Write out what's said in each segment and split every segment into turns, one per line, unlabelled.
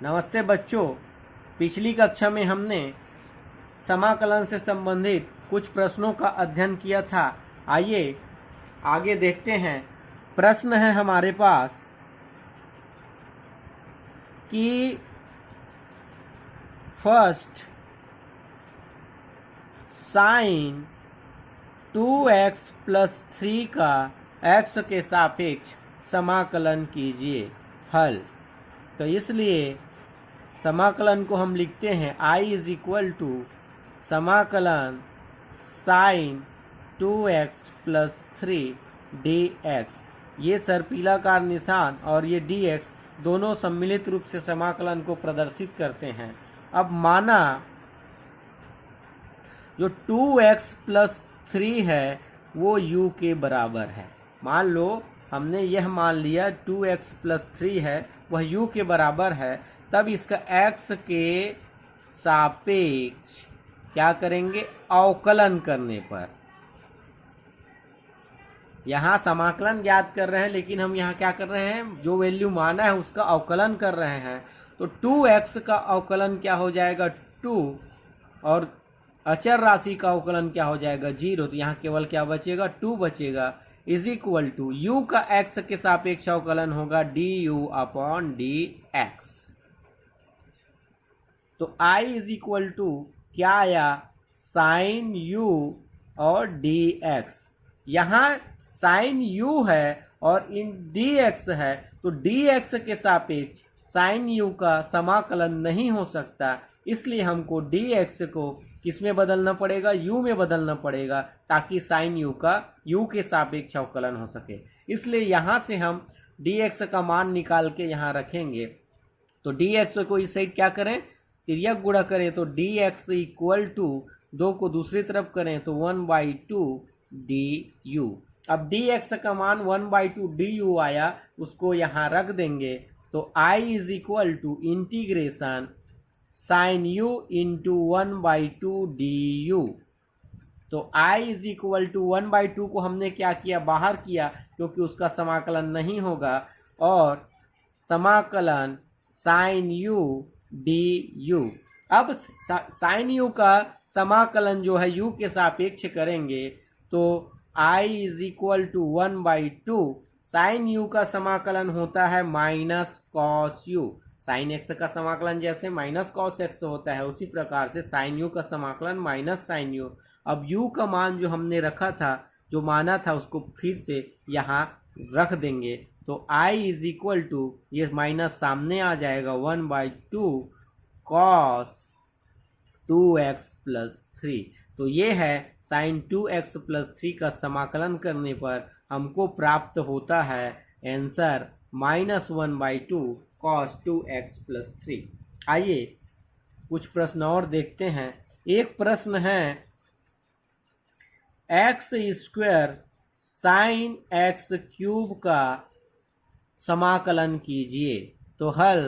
नमस्ते बच्चों, पिछली कक्षा में हमने समाकलन से संबंधित कुछ प्रश्नों का अध्ययन किया था। आइए आगे देखते हैं। प्रश्न है हमारे पास कि फर्स्ट साइन 2x + 3 का x के सापेक्ष समाकलन कीजिए। हल। तो इसलिए समाकलन को हम लिखते हैं I = समाकलन साइन 2x + 3 dx। ये सर्पिलाकार निशान और ये dx दोनों सम्मिलित रूप से समाकलन को प्रदर्शित करते हैं। अब माना जो 2x + 3 है वो u के बराबर है। मान लो हमने यह मान लिया 2x + 3 है वह u के बराबर है, तब इसका x के सापेक्ष क्या करेंगे? अवकलन करने पर। यहाँ समाकलन ज्ञात कर रहे हैं, लेकिन हम यहाँ क्या कर रहे हैं? जो वैल्यू माना है उसका अवकलन कर रहे हैं। तो 2x का अवकलन क्या हो जाएगा? 2, और अचर राशि का अवकलन क्या हो जाएगा? 0। तो यहाँ केवल क्या बचेगा? 2 बचेगा। = u का x के सापेक्ष अवकलन होगा du/dx। तो I क्या आया? साइन u और dx। यहाँ साइन u है और इन dx है, तो dx के सापेक्ष साइन u का समाकलन नहीं हो सकता। इसलिए हमको dx को किस में बदलना पड़ेगा? u में बदलना पड़ेगा, ताकि साइन u का u के सापेक्ष अवकलन हो सके। इसलिए यहाँ से हम dx का मान निकाल के यहाँ रखेंगे। तो dx को इस साइड क्या करें? तिर्यक गुणा करें। तो dx = 2 को दूसरी तरफ करें तो 1/2 du। अब dx का मान 1/2 du आया, उसको यहाँ रख देंगे। तो I = integration sign u × 1/2 du। तो I = 1/2 को हमने क्या किया? बाहर किया, क्योंकि उसका समाकलन नहीं होगा। और समाकलन साइन u du। अब साइन u का समाकलन जो है u के सापेक्ष करेंगे, तो I = 1/2 साइन u का समाकलन होता है -cos u। साइन x का समाकलन जैसे -cos x होता है, उसी प्रकार से साइन u का समाकलन -sin u। अब u का मान जो हमने रखा था, जो माना था, उसको फिर से यहाँ रख देंगे। तो I = ये माइनस सामने आ जाएगा 1/2 cos 2x + 3। तो ये है साइन 2x + 3 का समाकलन करने पर हमको प्राप्त होता है आंसर -1/2 cos 2x + 3। आइए कुछ प्रश्न और देखते हैं। एक प्रश्न है x² sin x³ का समाकलन कीजिए। तो हल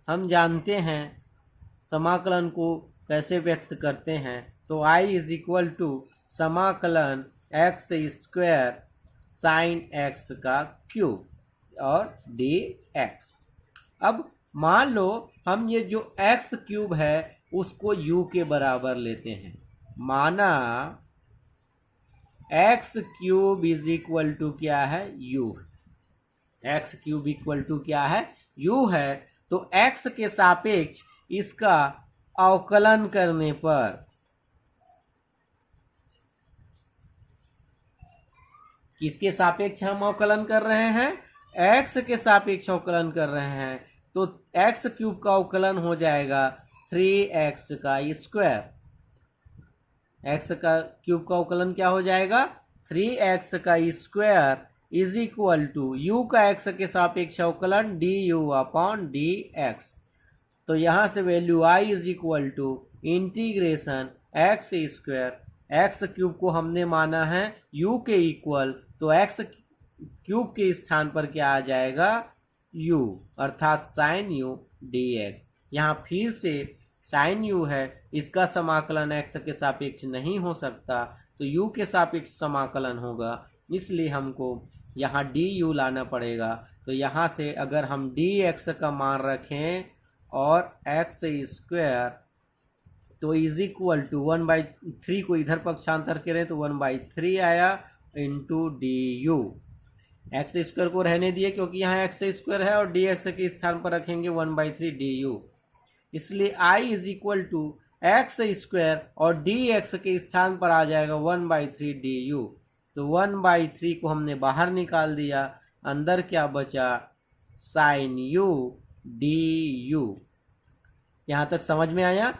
हम जानते हैं समाकलन को कैसे व्यक्त करते हैं। तो I = समाकलन x² sin x³ और dx। अब मान लो हम ये जो x³ है उसको u के बराबर लेते हैं। माना x³ क्या है? u। x³ क्या है? u है। तो x के सापेक्ष इसका अवकलन करने पर किसके सापेक्ष हम अवकलन कर रहे हैं? x के सापेक्ष अवकलन कर रहे हैं। तो x³ का अवकलन हो जाएगा 3x²। x का क्यूब का अवकलन क्या हो जाएगा? 3x² = u का x के सापेक्ष अवकलन du/dx। तो यहाँ से value I = integration x²। x³ को हमने माना है u के इक्वल, तो x³ के स्थान पर क्या आ जाएगा? u, अर्थात साइन u dx। यहाँ फिर से साइन u है, इसका समाकलन x के सापेक्ष नहीं हो सकता, तो u के सापेक्ष समाकलन होगा। इसलिए हमको यहाँ du लाना पड़ेगा। तो यहाँ से अगर हम dx का मान रखें और x स्क्वायर तो इज इक्वल टू 1/3 को इधर पक्षांतर करें तो 1/3 आया इंटू du। एक्स स्क्वायर को रहने दिए क्योंकि यहाँ एक्स स्क्वायर है और dx के स्थान पर रखेंगे 1/3 du। इसलिए i is equal to x square और dx के स्थान पर आ जाएगा 1/3 du। तो 1/3 को हमने बाहर निकाल दिया, अंदर क्या बचा साइन u du। यहां तक समझ में आया।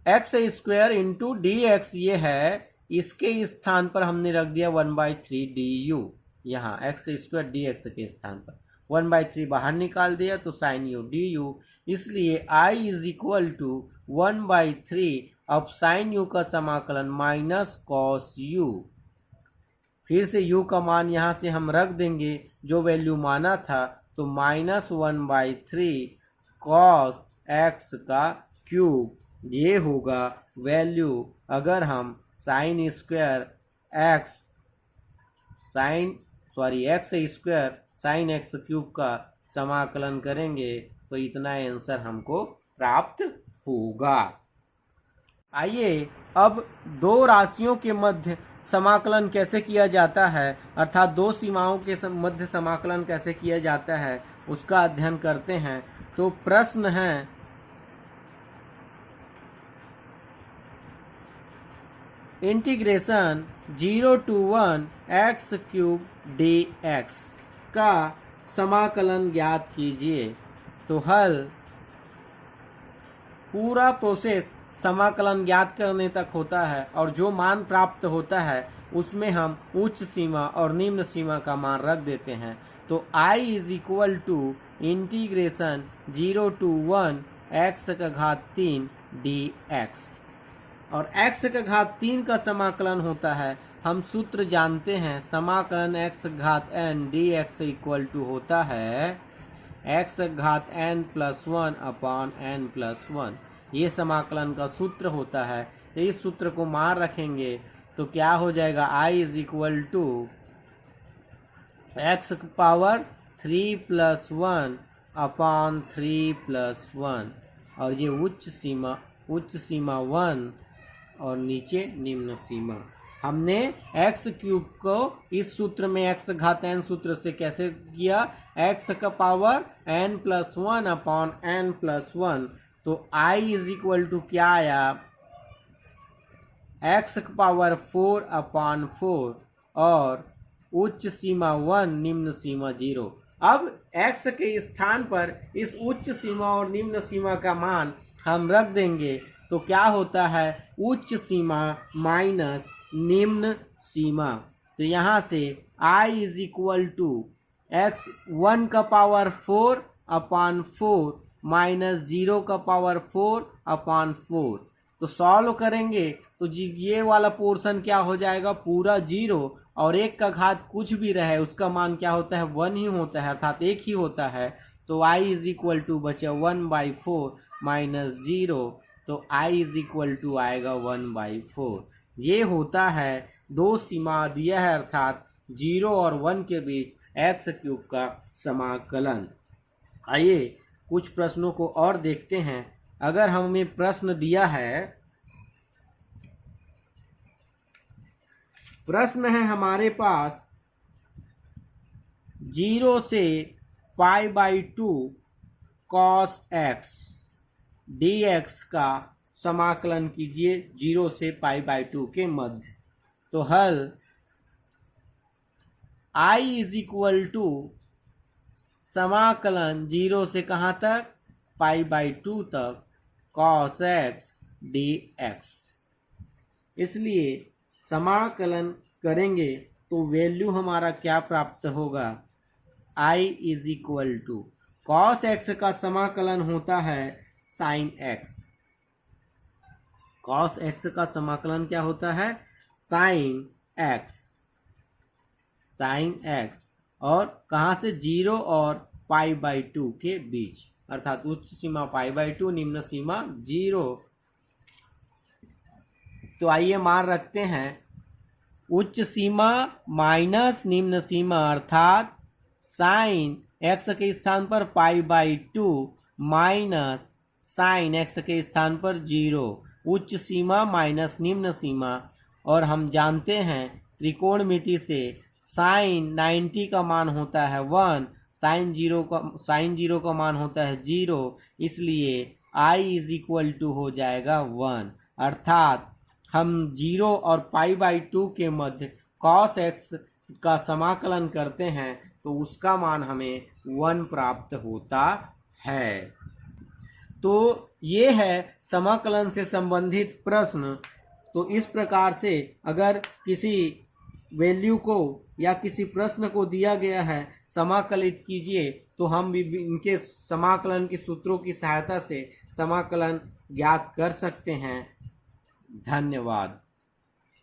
एक्स स्क्वायर इंटू dx ये है, इसके स्थान पर हमने रख दिया 1/3 du। यहाँ एक्स स्क्वायर dx के स्थान पर 1/3 बाहर निकाल दिया तो साइन u du। इसलिए i इज इक्वल टू 1/3 अब साइन u का समाकलन माइनस कॉस u। फिर से u का मान यहाँ से हम रख देंगे जो वैल्यू माना था, तो -1/3 कॉस x का क्यूब ये होगा वैल्यू। अगर हम sine square x square sine x cube का समाकलन करेंगे तो इतना आंसर हमको प्राप्त होगा। आइए अब दो राशियों के मध्य समाकलन कैसे किया जाता है, अर्थात दो सीमाओं के मध्य समाकलन कैसे किया जाता है उसका अध्ययन करते हैं। तो प्रश्न है integration 0 to 1 x cube dx का समाकलन ज्ञात कीजिए। तो हल पूरा प्रोसेस समाकलन ज्ञात करने तक होता है और जो मान प्राप्त होता है उसमें हम उच्च सीमा और निम्न सीमा का मान रख देते हैं। तो i is equal to integration 0 to 1 x का घात 3 dx और x का घात 3 का समाकलन होता है, हम सूत्र जानते हैं, समाकलन x घात n dx इक्वल टू होता है x घात n plus 1 upon n plus 1। ये समाकलन का सूत्र होता है। तो इस सूत्र को मान रखेंगे तो क्या हो जाएगा, i is equal to x power 3 plus 1 upon 3 plus 1 और ये उच्च सीमा 1 और नीचे निम्न सीमा। हमने x क्यूब को इस सूत्र में x घात n सूत्र से कैसे किया, x का power n plus 1 upon n plus 1। तो i इज इक्वल टू क्या आया, x का पावर 4 अपॉन 4 और उच्च सीमा 1 निम्न सीमा 0। अब x के स्थान पर इस उच्च सीमा और निम्न सीमा का मान हम रख देंगे तो क्या होता है, उच्च सीमा माइनस निम्न सीमा। तो यहाँ से i is equal to x 1 का पावर 4 अपॉन 4 माइनस 0 का पावर 4 अपॉन 4। तो सॉल्व करेंगे तो ये वाला पोर्शन क्या हो जाएगा, पूरा 0 और 1 का घात कुछ भी रहे उसका मान क्या होता है, 1 ही होता है, अर्थात 1 ही होता है। तो i इज इक्वल टू बचा 1/4 माइनस 0, तो i इज इक्वल टू आएगा 1/4। ये होता है दो सीमा दिया है अर्थात 0 और 1 के बीच x क्यूब का समाकलन। आइए कुछ प्रश्नों को और देखते हैं। अगर हमें प्रश्न दिया है, प्रश्न है हमारे पास 0 से π/2 cos x dx का समाकलन कीजिए 0 से π/2 के मध्य। तो हल i इज इक्वल टू समाकलन 0 से कहाँ तक, π/2 तक cos x dx। इसलिए समाकलन करेंगे तो वैल्यू हमारा क्या प्राप्त होगा, i is equal to cos x का समाकलन होता है sin x। cos x का समाकलन क्या होता है, sin x और कहाँ से, 0 और π/2 के बीच, अर्थात उच्च सीमा π/2 निम्न सीमा 0। तो आइए मान रखते हैं उच्च सीमा माइनस निम्न सीमा अर्थात साइन x के स्थान पर π/2 माइनस साइन x के स्थान पर 0, उच्च सीमा माइनस निम्न सीमा। और हम जानते हैं त्रिकोणमिति से साइन 90 का मान होता है 1, साइन 0 का मान होता है 0, इसलिए i इज इक्वल टू हो जाएगा 1। अर्थात हम 0 और π/2 के मध्य cos x का समाकलन करते हैं तो उसका मान हमें 1 प्राप्त होता है। तो ये है समाकलन से संबंधित प्रश्न। तो इस प्रकार से अगर किसी वैल्यू को या किसी प्रश्न को दिया गया है समाकलित कीजिए, तो हम भी इनके समाकलन के सूत्रों की सहायता से समाकलन ज्ञात कर सकते हैं। धन्यवाद।